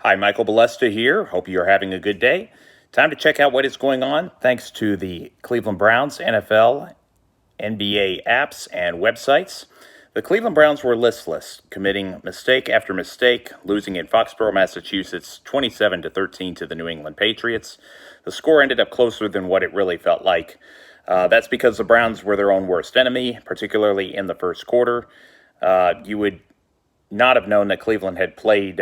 Hi, Michael Balesta here. Hope you're having a good day. Time to check out what is going on thanks to the Cleveland Browns, NFL, NBA apps, and websites. The Cleveland Browns were listless, committing mistake after mistake, losing in Foxborough, Massachusetts, 27-13 to the New England Patriots. The score ended up closer than what it really felt like. That's because the Browns were their own worst enemy, particularly in the first quarter. You would not have known that Cleveland had played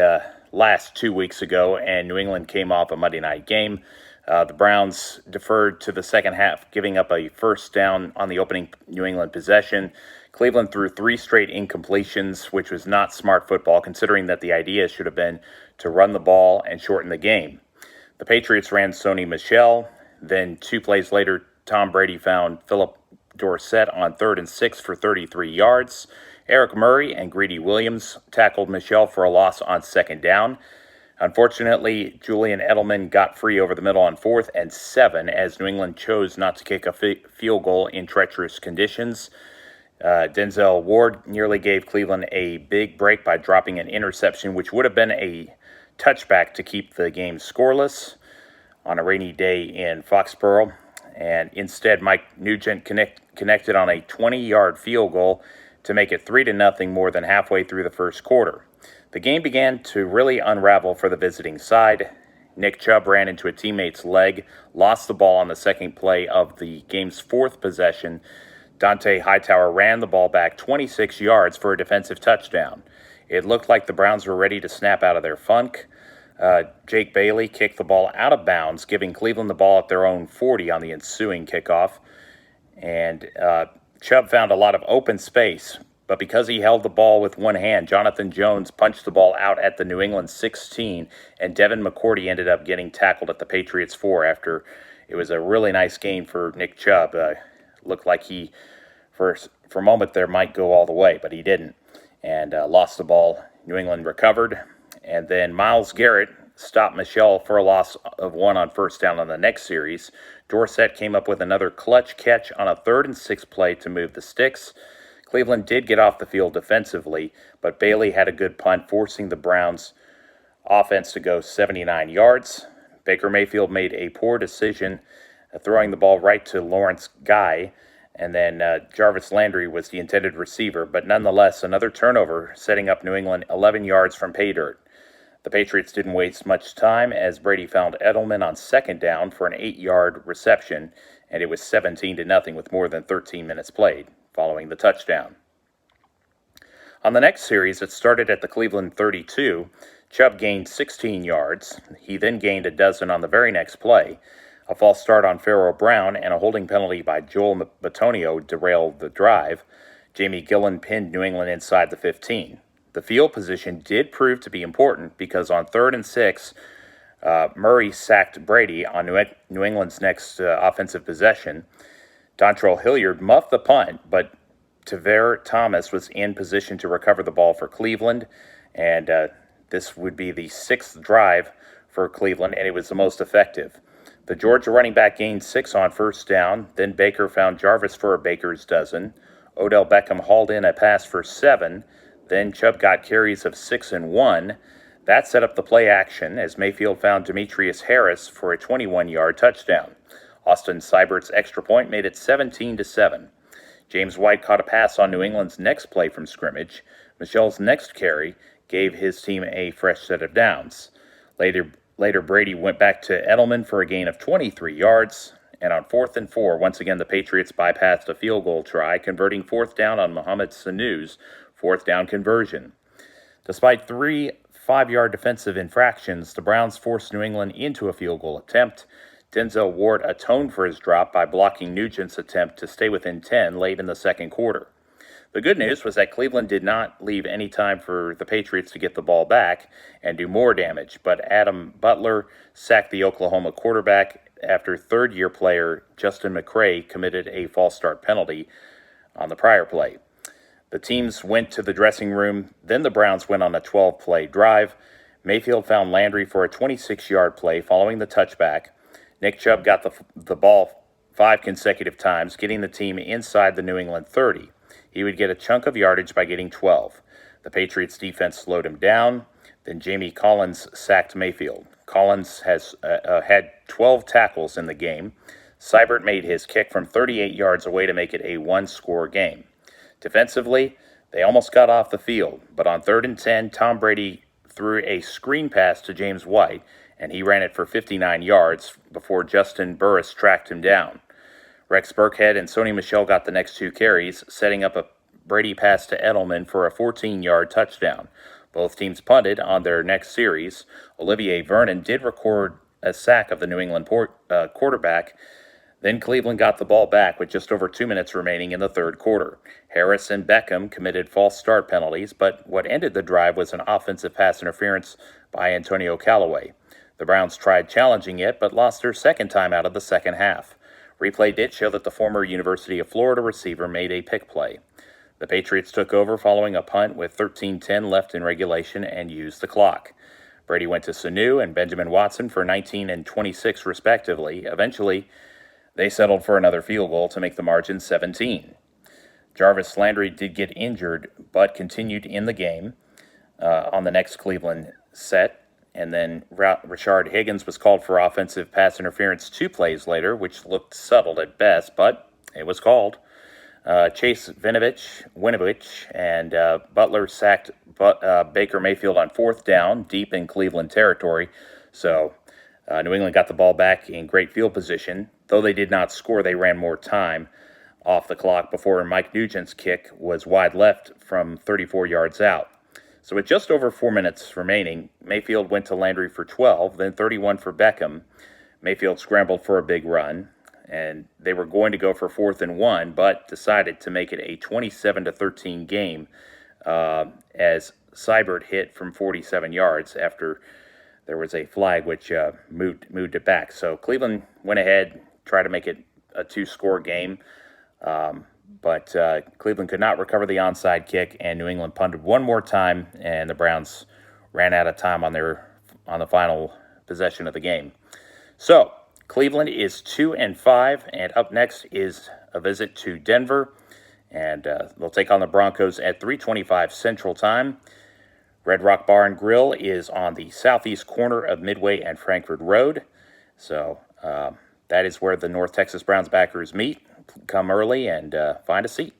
last 2 weeks ago, and New England came off a Monday night game. The Browns deferred to the second half, giving up a first down on the opening New England possession. Cleveland threw 3 straight incompletions, which was not smart football, considering that the idea should have been to run the ball and shorten the game. The Patriots ran Sony Michel. Then 2 plays later, Tom Brady found Philip Dorsett on 3rd and 6 for 33 yards. Eric Murray and Greedy Williams tackled Michel for a loss on 2nd down. Unfortunately, Julian Edelman got free over the middle on 4th and 7 as New England chose not to kick a field goal in treacherous conditions. Denzel Ward nearly gave Cleveland a big break by dropping an interception, which would have been a touchback to keep the game scoreless on a rainy day in Foxborough. And instead, Mike Nugent connected on a 20-yard field goal to make it 3-0 more than halfway through the first quarter. The game began to really unravel for the visiting side. Nick Chubb ran into a teammate's leg, lost the ball on the second play of the game's 4th possession. Dante Hightower ran the ball back 26 yards for a defensive touchdown. It looked like the Browns were ready to snap out of their funk. Jake Bailey kicked the ball out of bounds, giving Cleveland the ball at their own 40 on the ensuing kickoff. And Chubb found a lot of open space, but because he held the ball with one hand, Jonathan Jones punched the ball out at the New England 16, and Devin McCourty ended up getting tackled at the Patriots 4 after it was a really nice game for Nick Chubb. Looked like he, for a moment there, might go all the way, but he didn't, and lost the ball. New England recovered, and then Myles Garrett stopped Michel for a loss of 1 on 1st down on the next series. Dorsett came up with another clutch catch on a 3rd and 6 play to move the sticks. Cleveland did get off the field defensively, but Bailey had a good punt, forcing the Browns' offense to go 79 yards. Baker Mayfield made a poor decision, throwing the ball right to Lawrence Guy, and then Jarvis Landry was the intended receiver, but nonetheless, another turnover, setting up New England 11 yards from pay dirt. The Patriots didn't waste much time as Brady found Edelman on 2nd down for an 8-yard reception, and it was 17-0 with more than 13 minutes played, following the touchdown. On the next series, it started at the Cleveland 32. Chubb gained 16 yards. He then gained a dozen on the very next play. A false start on Pharaoh Brown and a holding penalty by Joel Bitonio derailed the drive. Jamie Gillen pinned New England inside the 15. The field position did prove to be important because on 3rd and 6, Murray sacked Brady on New England's next offensive possession. Dontrell Hilliard muffed the punt, but Tavere Thomas was in position to recover the ball for Cleveland, and this would be the 6th drive for Cleveland, and it was the most effective. The Georgia running back gained 6 on 1st down. Then Baker found Jarvis for a baker's dozen. Odell Beckham hauled in a pass for 7. Then Chubb got carries of 6 and 1. That set up the play action as Mayfield found Demetrius Harris for a 21-yard touchdown. Austin Seibert's extra point made it 17-7. James White caught a pass on New England's next play from scrimmage. Michel's next carry gave his team a fresh set of downs. Later, Brady went back to Edelman for a gain of 23 yards. And on 4th and 4, once again, the Patriots bypassed a field goal try, converting 4th down on Mohamed Sanu's 4th down conversion. Despite 3 5-yard defensive infractions, the Browns forced New England into a field goal attempt. Denzel Ward atoned for his drop by blocking Nugent's attempt to stay within 10 late in the second quarter. The good news was that Cleveland did not leave any time for the Patriots to get the ball back and do more damage, but Adam Butler sacked the Oklahoma quarterback after third-year player Justin McCray committed a false start penalty on the prior play. The teams went to the dressing room, then the Browns went on a 12-play drive. Mayfield found Landry for a 26-yard play following the touchback. Nick Chubb got the ball 5 consecutive times, getting the team inside the New England 30. He would get a chunk of yardage by getting 12. The Patriots defense slowed him down. Then Jamie Collins sacked Mayfield. Collins has had 12 tackles in the game. Seibert made his kick from 38 yards away to make it a one-score game. Defensively, they almost got off the field, but on 3rd and 10, Tom Brady threw a screen pass to James White, and he ran it for 59 yards before Justin Burris tracked him down. Rex Burkhead and Sony Michel got the next 2 carries, setting up a Brady pass to Edelman for a 14-yard touchdown. Both teams punted on their next series. Olivier Vernon did record a sack of the New England quarterback. Then Cleveland got the ball back with just over 2 minutes remaining in the third quarter. Harris and Beckham committed false start penalties, but what ended the drive was an offensive pass interference by Antonio Callaway. The Browns tried challenging it, but lost their second time out of the second half. Replay did show that the former University of Florida receiver made a pick play. The Patriots took over following a punt with 13:10 left in regulation and used the clock. Brady went to Sanu and Benjamin Watson for 19 and 26 respectively. Eventually, they settled for another field goal to make the margin 17. Jarvis Landry did get injured, but continued in the game on the next Cleveland set. And then Rashard Higgins was called for offensive pass interference 2 plays later, which looked subtle at best, but it was called. Chase Winovich and Butler sacked Baker Mayfield on 4th down, deep in Cleveland territory. So New England got the ball back in great field position. Though they did not score, they ran more time off the clock before Mike Nugent's kick was wide left from 34 yards out. So with just over 4 minutes remaining, Mayfield went to Landry for 12, then 31 for Beckham. Mayfield scrambled for a big run, and they were going to go for 4th and 1, but decided to make it a 27-13 game as Seibert hit from 47 yards after there was a flag which moved it back. So Cleveland went ahead, tried to make it a 2-score game, but Cleveland could not recover the onside kick, and New England punted one more time, and the Browns ran out of time on the final possession of the game. So Cleveland is 2-5, and up next is a visit to Denver, and they'll take on the Broncos at 3:25 Central Time. Red Rock Bar and Grill is on the southeast corner of Midway and Frankford Road, so that is where the North Texas Browns backers meet. Come early and find a seat.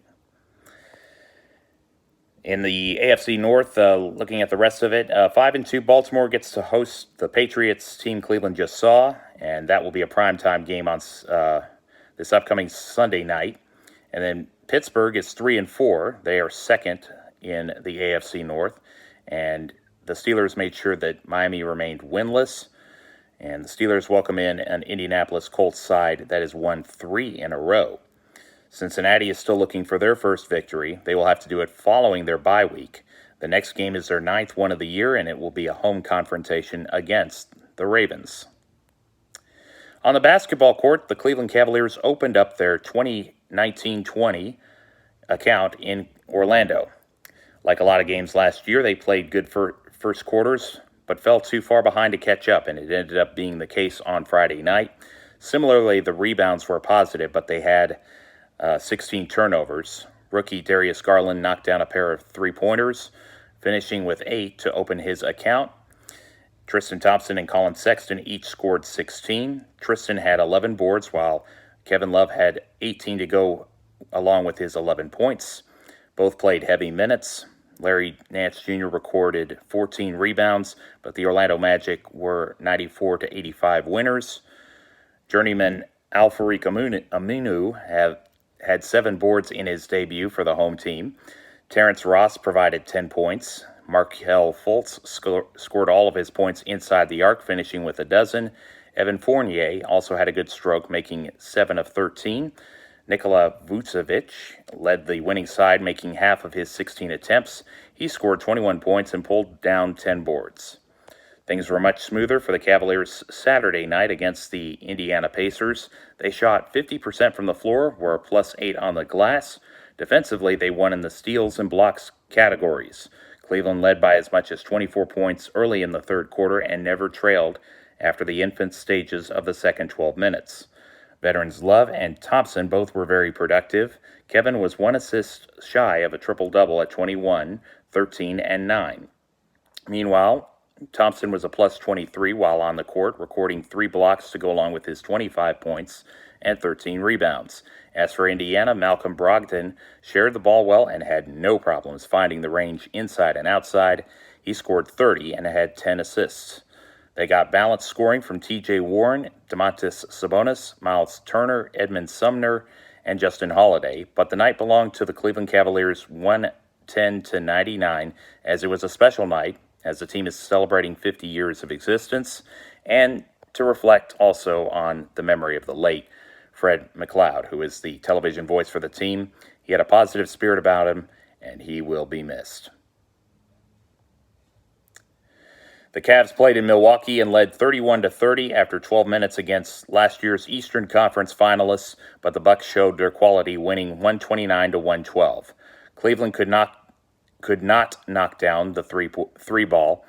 In the AFC North, looking at the rest of it, 5-2, Baltimore gets to host the Patriots team Cleveland just saw, and that will be a primetime game on this upcoming Sunday night. And then Pittsburgh is 3-4. They are second in the AFC North, and the Steelers made sure that Miami remained winless. And the Steelers welcome in an Indianapolis Colts side that has won 3 in a row. Cincinnati is still looking for their first victory. They will have to do it following their bye week. The next game is their 9th one of the year, and it will be a home confrontation against the Ravens. On the basketball court, the Cleveland Cavaliers opened up their 2019-20 account in Orlando. Like a lot of games last year, they played good first quarters, but fell too far behind to catch up, and it ended up being the case on Friday night. Similarly, the rebounds were positive, but they had 16 turnovers. Rookie Darius Garland knocked down a pair of 3-pointers, finishing with 8 to open his account. Tristan Thompson and Colin Sexton each scored 16. Tristan had 11 boards, while Kevin Love had 18 to go along with his 11 points. Both played heavy minutes. Larry Nance Jr. recorded 14 rebounds, but the Orlando Magic were 94-85 winners. Journeyman Al-Farouq Aminu had 7 boards in his debut for the home team. Terrence Ross provided 10 points. Markelle Fultz scored all of his points inside the arc, finishing with a dozen. Evan Fournier also had a good stroke, making 7 of 13. Nikola Vucevic led the winning side, making half of his 16 attempts. He scored 21 points and pulled down 10 boards. Things were much smoother for the Cavaliers Saturday night against the Indiana Pacers. They shot 50% from the floor, were a +8 on the glass. Defensively, they won in the steals and blocks categories. Cleveland led by as much as 24 points early in the third quarter and never trailed after the infant stages of the second 12 minutes. Veterans Love and Thompson both were very productive. Kevin was 1 assist shy of a triple-double at 21, 13, and 9. Meanwhile, Thompson was a plus 23 while on the court, recording 3 blocks to go along with his 25 points and 13 rebounds. As for Indiana, Malcolm Brogdon shared the ball well and had no problems finding the range inside and outside. He scored 30 and had 10 assists. They got balanced scoring from T.J. Warren, Domantas Sabonis, Miles Turner, Edmund Sumner, and Justin Holiday, but the night belonged to the Cleveland Cavaliers 110-99, as it was a special night, as the team is celebrating 50 years of existence, and to reflect also on the memory of the late Fred McLeod, who is the television voice for the team. He had a positive spirit about him, and he will be missed. The Cavs played in Milwaukee and led 31-30 after 12 minutes against last year's Eastern Conference finalists, but the Bucks showed their quality, winning 129-112. Cleveland could not knock down the three ball.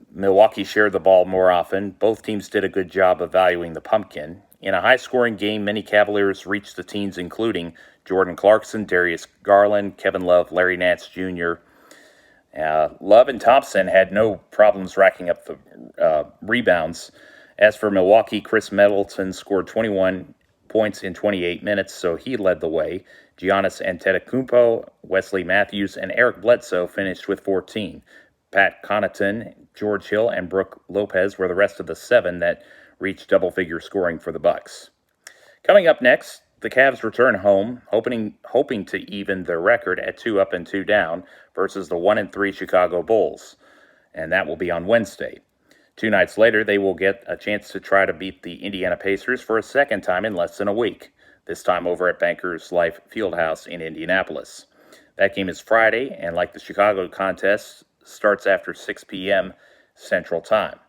Milwaukee shared the ball more often. Both teams did a good job of valuing the pumpkin. In a high-scoring game, many Cavaliers reached the teens, including Jordan Clarkson, Darius Garland, Kevin Love, Larry Nance Jr., Love and Thompson had no problems racking up the rebounds. As for Milwaukee, Chris Middleton scored 21 points in 28 minutes, so he led the way. Giannis Antetokounmpo, Wesley Matthews, and Eric Bledsoe finished with 14. Pat Connaughton, George Hill, and Brooke Lopez were the rest of the 7 that reached double-figure scoring for the Bucks. Coming up next, the Cavs return home, hoping to even their record at 2 up and 2 down versus the 1-3 Chicago Bulls, and that will be on Wednesday. 2 nights later, they will get a chance to try to beat the Indiana Pacers for a second time in less than a week, this time over at Bankers Life Fieldhouse in Indianapolis. That game is Friday, and like the Chicago contest, starts after 6 p.m. Central Time.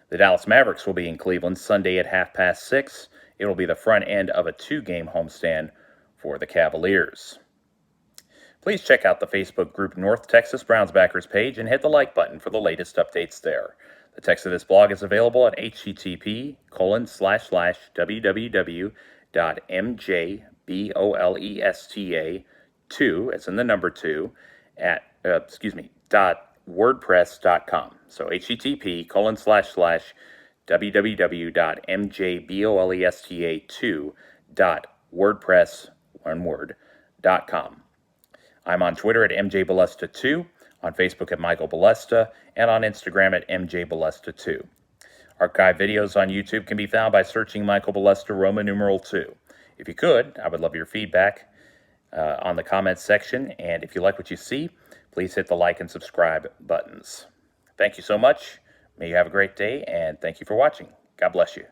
The Dallas Mavericks will be in Cleveland Sunday at 6:30. It will be the front end of a 2-game homestand for the Cavaliers. Please check out the Facebook group North Texas Browns Backers page and hit the like button for the latest updates there. The text of this blog is available at http://www.mjbolesta2, as in the number 2, at, .wordpress.com. So http://www.mjbolesta2.wordpress.com. I'm on Twitter at mjbolesta2, on Facebook at Michael Bolesta, and on Instagram at mjbolesta2. Archive videos on YouTube can be found by searching Michael Bolesta Roman numeral 2. If you could, I would love your feedback on the comments section, and if you like what you see, please hit the like and subscribe buttons. Thank you so much. May you have a great day, and thank you for watching. God bless you.